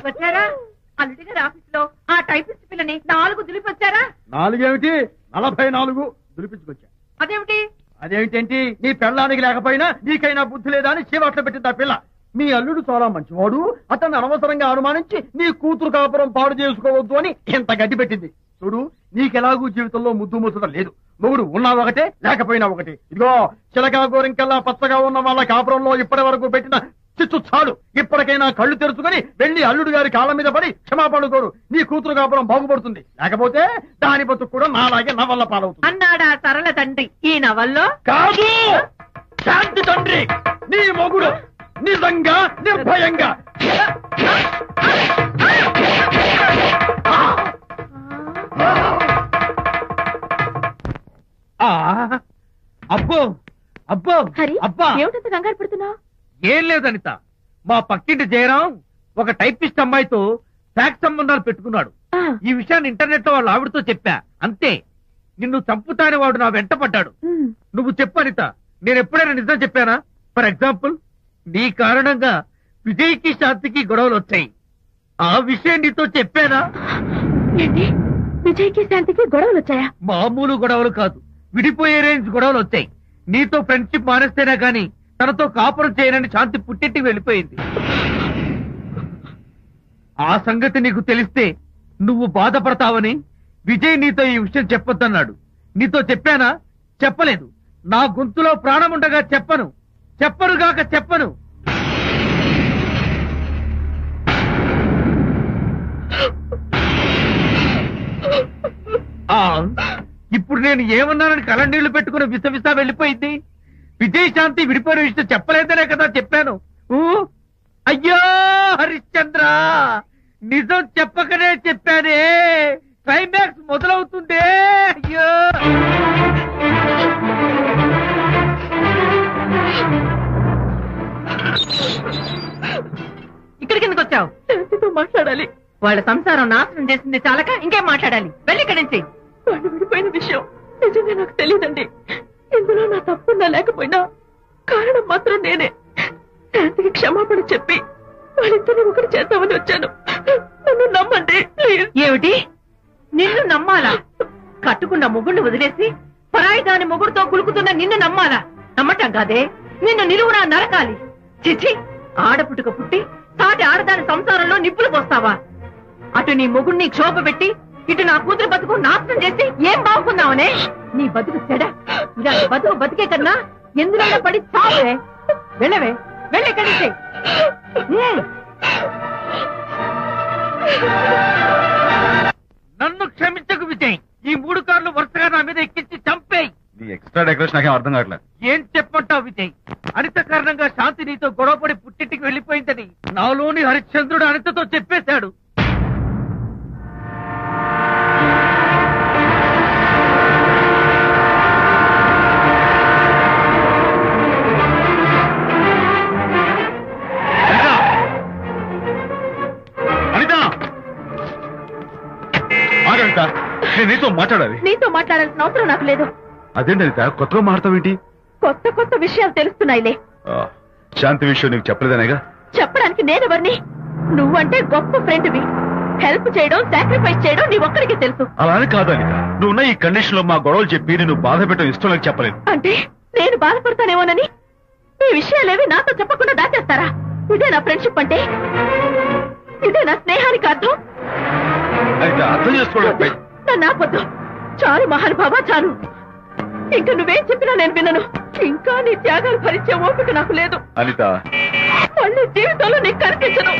వచ్చారా? అల్లుడి గారి ఆఫీస్ లో ఆ టైపిస్ట్ పిల్లని 4 దులిపొచ్చారా? 4 ఏమిటి 44 దులిపించుకొచ్చా. అదేమిటేంటి నీ పెళ్ళానికి లేకపోయినా నీకైనా బుద్ధి లేదా అని చీవాట్లు పెట్టింది ఆ పిల్ల. మీ అల్లుడు చాలా మంచివాడు, అతన్ని అనవసరంగా అనుమానించి నీ కూతురు కాపురం పాడు చేసుకోవద్దు అని ఎంత గడ్డి పెట్టింది. చూడు, నీకెలాగూ జీవితంలో ముద్దు ముచ్చడం లేదు. మొగుడు ఉన్నా ఒకటే లేకపోయినా ఒకటి. ఇదిగో చిలకా గోరింకల్లా పచ్చగా ఉన్న వాళ్ళ కాపురంలో ఇప్పటి వరకు పెట్టిన చిచ్చు చాలు. ఇప్పటికైనా కళ్ళు తెరుచుకుని వెళ్లి అల్లుడు గారి కాళ్ళ మీద పడి క్షమాపణ కోరు. నీ కూతురు కాపురం బాగుపడుతుంది. లేకపోతే దాని బతుకు కూడా నాలాగే నవల్ల పాలవుతుంది అన్నాడా సరళ తండ్రి ఈ నవల్లో? కాదు, శాంతి తండ్రి నీ మొగుడు నిజంగా నిర్భయంగా. అబ్బో అబ్బో అబ్బా, ఏమిటంత కంగారు పడుతున్నావు? ఏం లేదు అనిత, మా పక్కింటి జయరాం ఒక టైపిస్ట్ అమ్మాయితో ఫ్యాక్స్ సంబంధాలు పెట్టుకున్నాడు. ఈ విషయాన్ని ఇంటర్నెట్ లో వాళ్ళ ఆవిడతో చెప్పా. అంతే, నిన్ను చంపుతాని వాడు నా వెంట పడ్డాడు. నువ్వు చెప్పు అనిత, నేను ఎప్పుడైనా నిజం చెప్పానా? ఫర్ ఎగ్జాంపుల్, నీ కారణంగా విజయ్కి శాంతికి గొడవలు వచ్చాయి. ఆ విషయం నీతో చెప్పానా? విజయ్కి శాంతికి గొడవలు వచ్చాయా? మామూలు గొడవలు కాదు, విడిపోయే రేంజ్ గొడవలు వచ్చాయి. నీతో ఫ్రెండ్షిప్ మానేస్తేనే గాని తనతో కాపురం చేయనని శాంతి పుట్టింటికి వెళ్ళిపోయింది. ఆ సంగతి నీకు తెలిస్తే నువ్వు బాధపడతావని విజయ్ నీతో ఈ విషయం చెప్పొద్దన్నాడు. నీతో చెప్పానా? చెప్పలేదు. నా గొంతులో ప్రాణముండగా చెప్పను, చెప్పనుగాక చెప్పను. ఇప్పుడు నేను ఏమన్నానని కళ్ళనీళ్లు పెట్టుకుని విసవిసా వెళ్ళిపోయింది. విజయ్ శాంతి విడిపోయిన విషయం చెప్పలేదనే కదా చెప్పాను. అయ్యో హరిశ్చంద్ర, నిజం చెప్పకనే చెప్పానే. క్లైమాక్స్ మొదలవుతుందే. అయ్యో, ఇక్కడికి ఎందుకు వచ్చావు? శాంతితో మాట్లాడాలి. వాళ్ళ సంసారం నాశనం చేసింది చాలక ఇంకేం మాట్లాడాలి? వెళ్ళి ఇక్కడి నుంచి. వాళ్ళు విడిపోయిన విషయం నిజంగా నాకు తెలియదండి. ఇందులో నా తప్పున్నా లేకపోయినా కారణం మాత్రం నేనే. శాంతికి క్షమాపణ చెప్పి వాళ్ళిద్దరిని ఒకటి చేద్దామని వచ్చాను. నన్ను నమ్మండి. ఏమిటి? నిన్ను నమ్మాలా? కట్టుకున్న మొగుడిని వదిలేసి పరాయి దాని మొగుడుతో కులుకుతున్న నిన్ను నమ్మాలా? నమ్మటం కాదే, నిన్ను నిలువునా నరకాలి. చిచి, ఆడపుట్టుక పుట్టి సాటి ఆడదాని సంసారంలో నిప్పులు పోస్తావా? అటు నీ మొగుడిని క్షోభ పెట్టి ఇటు నా కూతురు బతుకు నాశనం చేసి ఏం బాగున్నావనే? నీ బతుకు చెడ. ఇలాంటి బతుకు బతికే కన్నా ఎందులో పడి చావే. వెళ్ళవే, వెళ్ళి కలిసే. నన్ను క్షమించకు విజయ్. ఈ 3 కార్లు వరుసగా నా మీద ఎక్కించి చంపేయి. నీ ఎక్స్ట్రా డెకరేషన్ నాకేం అర్థం కావట్లేదు. ఏం చెప్పంటావు విజయ్? అనిత కారణంగా శాంతి నీతో గొడవపడి పుట్టింటికి వెళ్ళిపోయిందని నాలోని హరిశ్చంద్రుడు అనితతో చెప్పేశాడు. నీతో మాట్లాడాలి. నీతో మాట్లాడాల్సిన అవసరం నాకు లేదు. అదేంటి అనిత, కొత్తగా మాట్లాడతావేంటి? కొత్త కొత్త విషయాలు తెలుస్తున్నాయిలే. శాంతి విషయం నీకు చెప్పలేదనేగా? చెప్పడానికి నేనెవరిని? నువ్వంటే గొప్ప ఫ్రెండ్వి. హెల్ప్ చేయడం, సాక్రిఫైస్ చేయడం నీ ఒక్కడికి తెలుసు. అలానే కాదు అనిత, నువ్వున్న ఈ కండిషన్ లో మా గొడవలు చెప్పి నేను బాధ పెట్టడం ఇష్టం నాకు చెప్పలేదు. అంటే నేను బాధపడతానేమోనని ఈ విషయాలేవి నాతో చెప్పకుండా దాచేస్తారా? ఇదే నా ఫ్రెండ్షిప్ అంటే? ఇదే నా స్నేహానికి అర్థం? అర్థం చేసుకోవడం నన్ను ఆపొద్దు. చాలు మహానుభావ, చాలు. ఇంకా నువ్వేం చెప్పినా నేను వినను. ఇంకా నీ త్యాగాలు భరించే ఓపిక నాకు లేదు అనిత. మళ్ళీ జీవితంలో నీకు కనిపించను.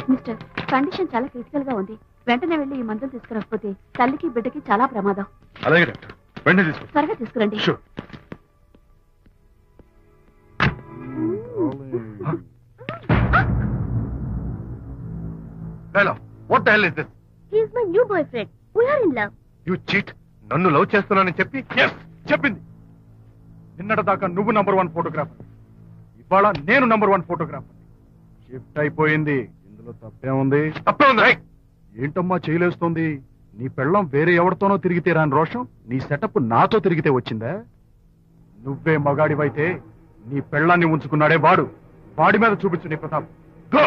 మిస్టర్, కండిషన్ చాలా క్రిటికల్ గా ఉంది. వెంటనే వెళ్లి ఈ మందులు తీసుకురాకపోతే తల్లికి బిడ్డకి చాలా ప్రమాదం. అలాగే డాక్టర్, వెంటనే తీసుకో. త్వరగా తీసుకురండి. Hello, what the hell is this? He is my new boyfriend. We are in love. You cheat. నన్ను లవ్ చేస్తున్నానని చెప్పి చెప్పింది. నిన్నటిదాకా నువ్వు నంబర్ 1 ఫోటోగ్రాఫర్, ఇవాళ నేను నంబర్ 1 ఫోటోగ్రాఫర్. షిఫ్ట్ అయిపోయింది. ఇందులో తప్పే ఉంది? ఏంటమ్మా చేయలేస్తోంది? నీ పెళ్ళం వేరే ఎవరితోనో తిరిగితే రాని రోషం నీ సెటప్ నాతో తిరిగితే వచ్చిందా? నువ్వే మగాడివైతే నీ పెళ్ళాన్ని ఉంచుకున్నాడే వాడు, వాడి మీద చూపించు నీ Pratap. Go!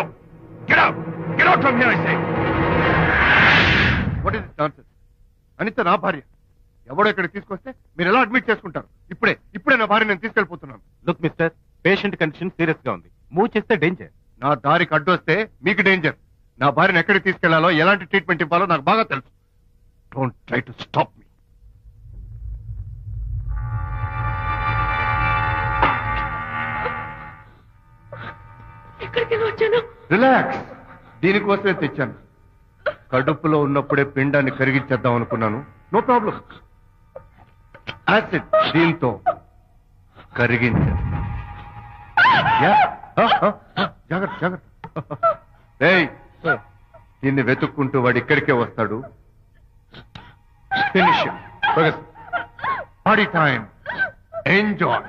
Get out! Get out from here, I say! What is this nonsense? Anitha నా భార్య. ఎవడో ఇక్కడికి తీసుకొస్తే మీరు ఎలా అడ్మిట్ చేసుకుంటారు? ఇప్పుడే నా భార్య నేను తీసుకెళ్లిపోతున్నాను. Look mister, patient condition serious గా ఉంది. మూవ్ చేస్తే డేంజర్. నా దారికి అడ్డు వస్తే మీకు డేంజర్. నా భార్యను ఎక్కడికి తీసుకెళ్లాలో, ఎలాంటి ట్రీట్మెంట్ ఇవ్వాలో నాకు బాగా తెలుసు. Don't try to stop me. Relax. దీనికోసమే తెచ్చాను. కడుపులో ఉన్నప్పుడే పిండాన్ని కరిగించేద్దాం అనుకున్నాను. No problem. యాసిడ్ దీంతో కరిగించాను. జాగ్రత్త జాగ్రత్త. దీన్ని వెతుక్కుంటూ వాడు ఇక్కడికే వస్తాడు. ఫినిష్. Party time. ఎంజాయ్.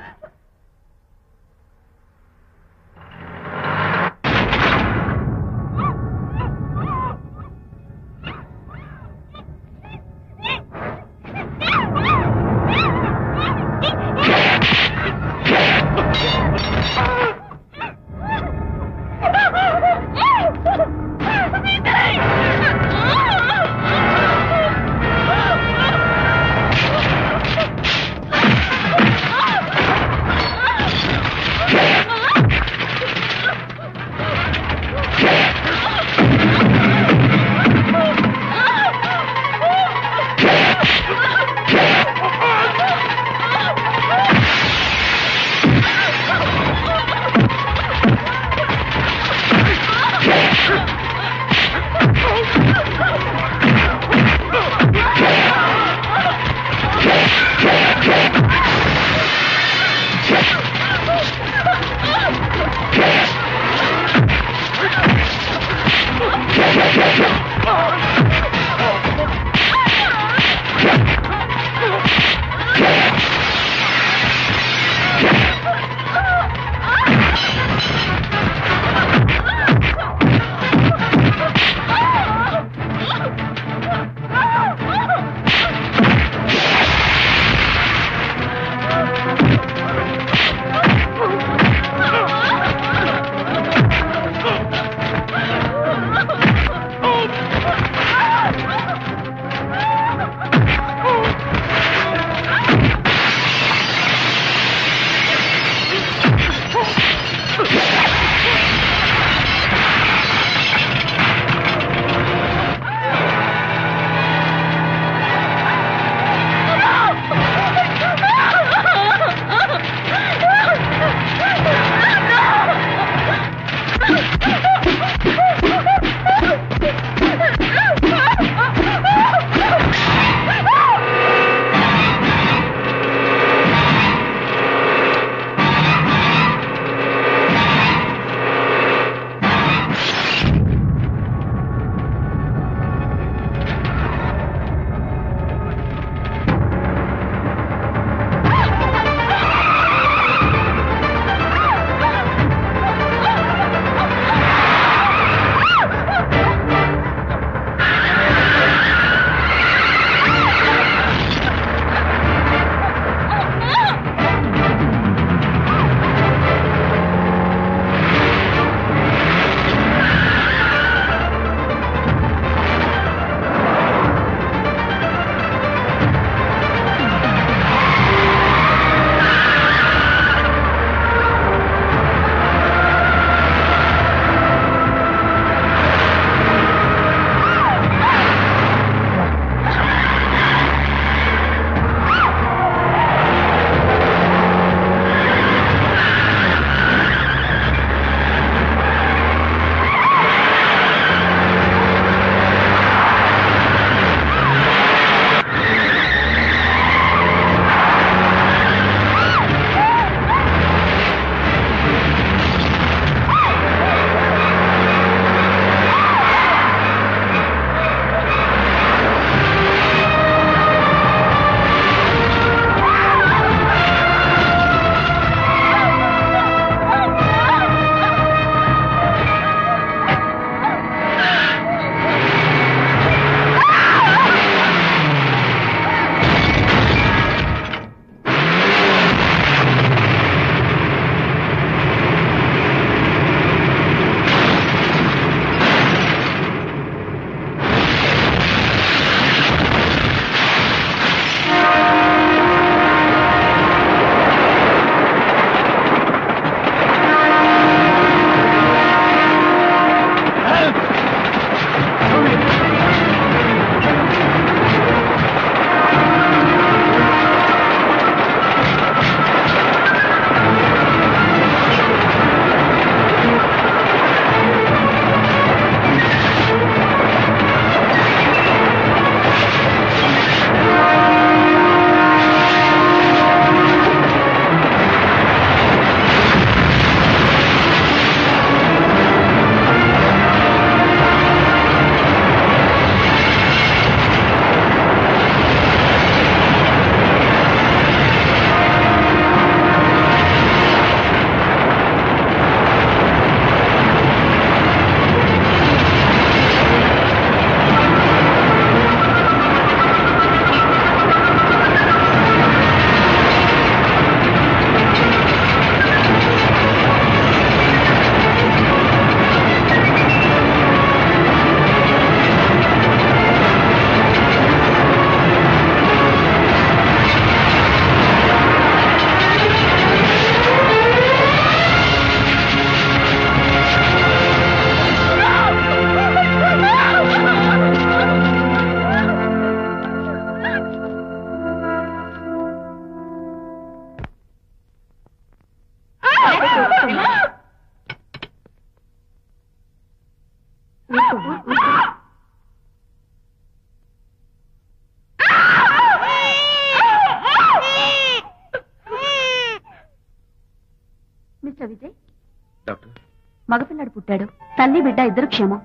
మగపిల్లాడు పుట్టాడు. తల్లి బిడ్డ ఇద్దరు క్షేమం.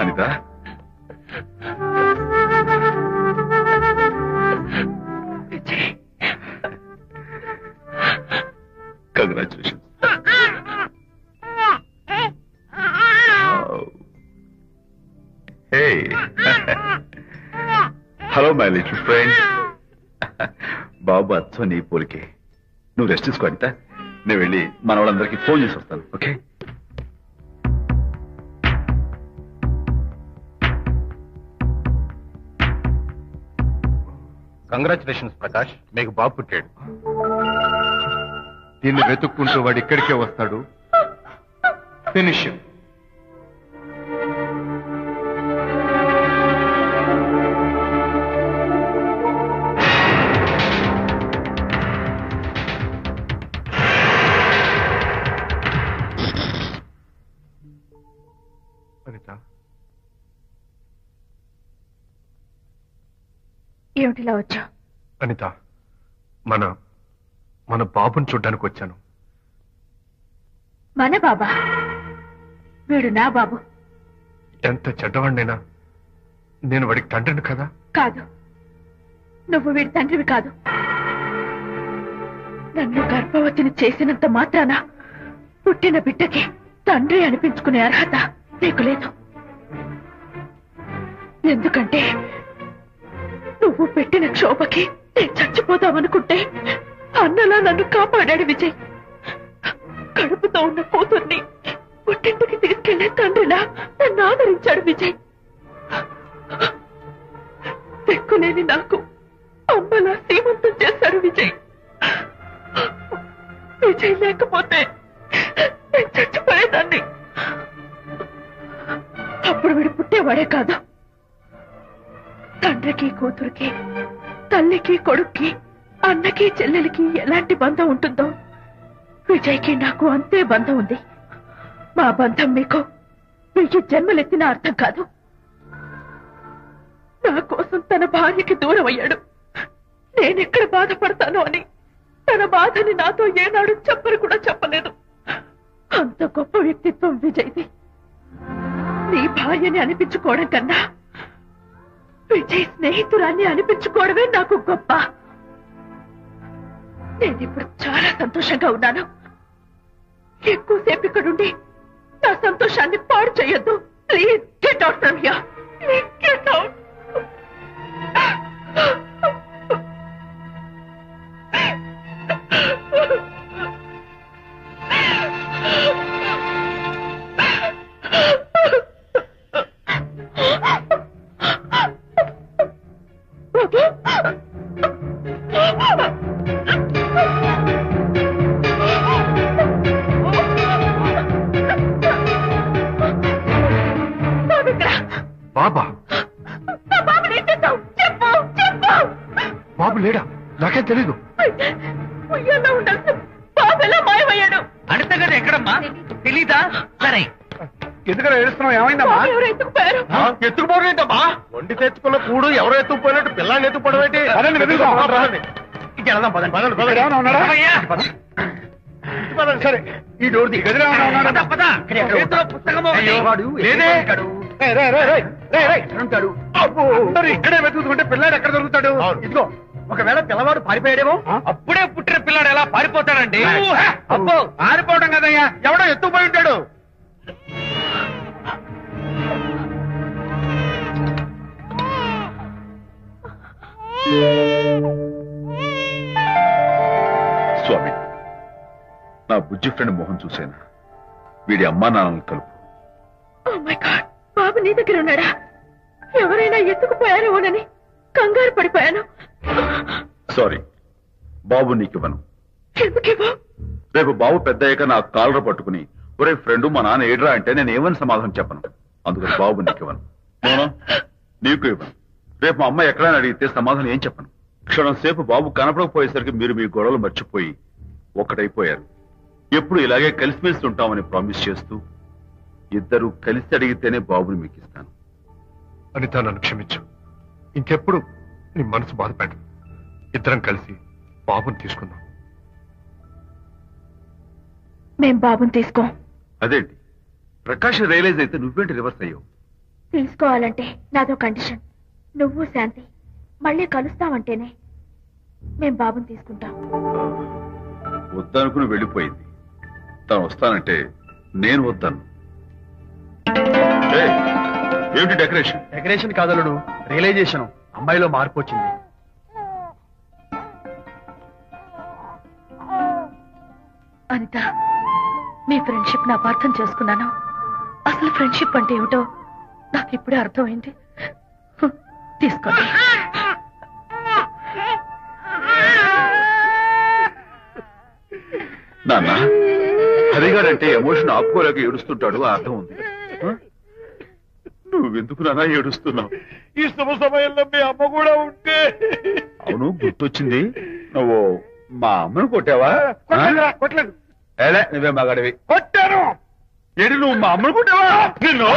Anitha, congratulations. Hey, hello my little friend. బాబు అచ్చో నీ పోలికే. నువ్వు రెస్ట్ తీసుకో అనిత. నేను వెళ్ళి మన వాళ్ళందరికీ ఫోన్ చేసి వస్తాను. ఓకే? కంగ్రాచులేషన్స్ ప్రకాష్, మీకు బాబు పుట్టాడు. దీన్ని వెతుక్కుంటూ వాడు ఇక్కడికే వస్తాడు. ఫినిష్. అనిత, ఏమిటిలా వచ్చా? అనిత, మన బాబుని చూడ్డానికి వచ్చాను. మన బాబా? వీడు నా బాబు. ఎంత చెడ్డవాడినైనా నేను వాడికి తండ్రిని కదా? కాదు, నువ్వు వీడి తండ్రివి కాదు. నన్ను గర్భవతిని చేసినంత మాత్రాన పుట్టిన బిడ్డకి తండ్రి అనిపించుకునే అర్హత నీకు లేదు. ఎందుకంటే నువ్వు పెట్టిన క్షోభకి నేను చచ్చిపోదామనుకుంటే అన్నలా నన్ను కాపాడాడు విజయ్. కడుపుతో ఉన్న కూతుర్ని పుట్టింటికి తీసుకెళ్లే తండ్రిలా నన్ను ఆదరించాడు విజయ్. దిక్కులేని నాకు అమ్మలా సీమంతం చేశాడు విజయ్. విజయ్ లేకపోతే నేను చచ్చిపోయేదాన్ని. అప్పుడు వీడు పుట్టేవాడే కాదు. తండ్రికి కూతురికి, తల్లికి కొడుక్కి, అన్నకి చెల్లెలికి ఎలాంటి బంధం ఉంటుందో విజయ్కి నాకు అంతే బంధం ఉంది. మా బంధం మీకు 1000 జన్మలెత్తిన అర్థం కాదు. నా కోసం తన భార్యకి దూరం అయ్యాడు. నేనెక్కడ బాధపడతాను అని తన బాధని నాతో ఏనాడు చెప్పరు కూడా చెప్పలేదు. అంత గొప్ప వ్యక్తిత్వం విజయ్ది. నీ భార్యని అనిపించుకోవడం కన్నా విజయ్ స్నేహితురాన్ని అనిపించుకోవడమే నాకు గొప్ప. నేనిప్పుడు చాలా సంతోషంగా ఉన్నాను. ఎక్కువసేపు ఇక్కడుండి నా సంతోషాన్ని పాడు చేయొద్దు. Please get out from here. Please get out. బాబా? బాబు లేడా? నాకేం తెలీదు. బాబు ఎలా మాయమయ్యాడు? అనిత గారు ఎక్కడమ్మా? తెలీదా? సరే, ఎందుకలా ఏడుస్తున్నావు? ఏమైందమ్మా? ఎవరు ఎత్తుకుపోయారు? ఎత్తుకుపోవడం ఏంటమ్మా? వండి తెచ్చుకున్న కూడు ఎవరో ఎత్తుకుపోయినట్టు పిల్లాన్ని ఎత్తుకుపోవడం ఏంటి? ఇంకెళ్దాం పదండి. పదండి పదండి. ఏమన్నా ఉన్నాడా? పదండి. సరే, ఈ డోర్ ది గదిలో ఏమన్నా ఉన్నాడా? పద, పద. చేతిలో పుస్తకం ఒకటి. వాడు లేదే. ఉంటాడు. అందరూ ఇక్కడే వెతుకుతుంటే పిల్లాడు ఎక్కడ దొరుకుతాడు? ఇదిగో, ఒకవేళ పిల్లవాడు పారిపోయాడేమో. అప్పుడే పుట్టిన పిల్లాడు ఎలా పారిపోతాడండి? అబ్బో, ఆరిపోవడం కదయ్యా, ఎవడో ఎత్తుకుపోయి ఉంటాడు. స్వామి, నా బుజ్జి ఫ్రెండ్ మోహన్ చూశాను. వీడి అమ్మా నాన్నలు కలుపు. ఓ మై గాడ్, బాబు నీ దగ్గర ఉన్నాడా? ఎవరైనా ఎత్తుకుపోయారేమోనని కంగారు పడిపోయాను. సారీ, బాబు నీకివ్వను. ఎందుకేవో? రేపు బాబు పెద్ద అయ్యాక నా కాలర్ పట్టుకుని ఒరే ఫ్రెండ్ మా నాన్న ఏడ్రా అంటే నేను ఏమని సమాధానం చెప్పను. అందుకని బాబు నీకివ్వను. మోనా, నీకు ఇవ్వను. రేపు మా అమ్మ ఎక్కడైనా అడిగితే సమాధానం ఏం చెప్పను. క్షణం సేపు బాబు కనపడకపోయేసరికి మీరు మీ గొడవలు మర్చిపోయి ఒక్కటైపోయారు. ఎప్పుడు ఇలాగే కలిసిమెలిసి ఉంటామని ప్రామిస్ చేస్తూ ఇద్దరు కలిసి అడిగితేనే బాబుని మీకు ఇస్తాను. అనిత, నన్ను క్షమించు. ఇంకెప్పుడు నీ మనసు బాధపెట్టు. ఇద్దరం కలిసి బాబుని తీసుకుందాం. మేం బాబుని తీసుకోం. అదేంటి ప్రకాష్ రియలైజ్ అయితే నువ్వేంటి రివర్స్ అయ్యావు? తీసుకోవాలంటే నాదో కండిషన్. నువ్వు శాంతి మళ్ళీ కలుస్తావంటేనే మేం బాబుని తీసుకుంటాం. వద్దనుకుని వెళ్ళిపోయింది. తను వస్తానంటే నేను వద్దాను. ఏమిటి డెకరేషన్? Decoration కాదలుడు, realisation. అమ్మాయిలో మార్పు వచ్చింది. అనిత, మీ ఫ్రెండ్షిప్ నా అపార్థం చేసుకున్నాను. అసలు ఫ్రెండ్షిప్ అంటే ఏమిటో నాకు ఇప్పుడే అర్థమైంది. తీసుకోండి. నాన్న, హరిగాడంటే ఎమోషన్ ఆపుకోలేక ఏడుస్తుంటాడు, ఆ అర్థం ఉంది. నువ్వెందుకు నాన్న ఏడుస్తున్నావు? ఈ శుభ సమయంలో మీ అమ్మ కూడా ఉంటే. అవును, గుర్తొచ్చింది. నువ్వు మా అమ్మను కొట్టావా? కొట్టలేదు. ఏలే, నువ్వే మగాడివి. కొట్టాను. ఏడు, నువ్వు మా అమ్మను కొట్టావా? నిన్ను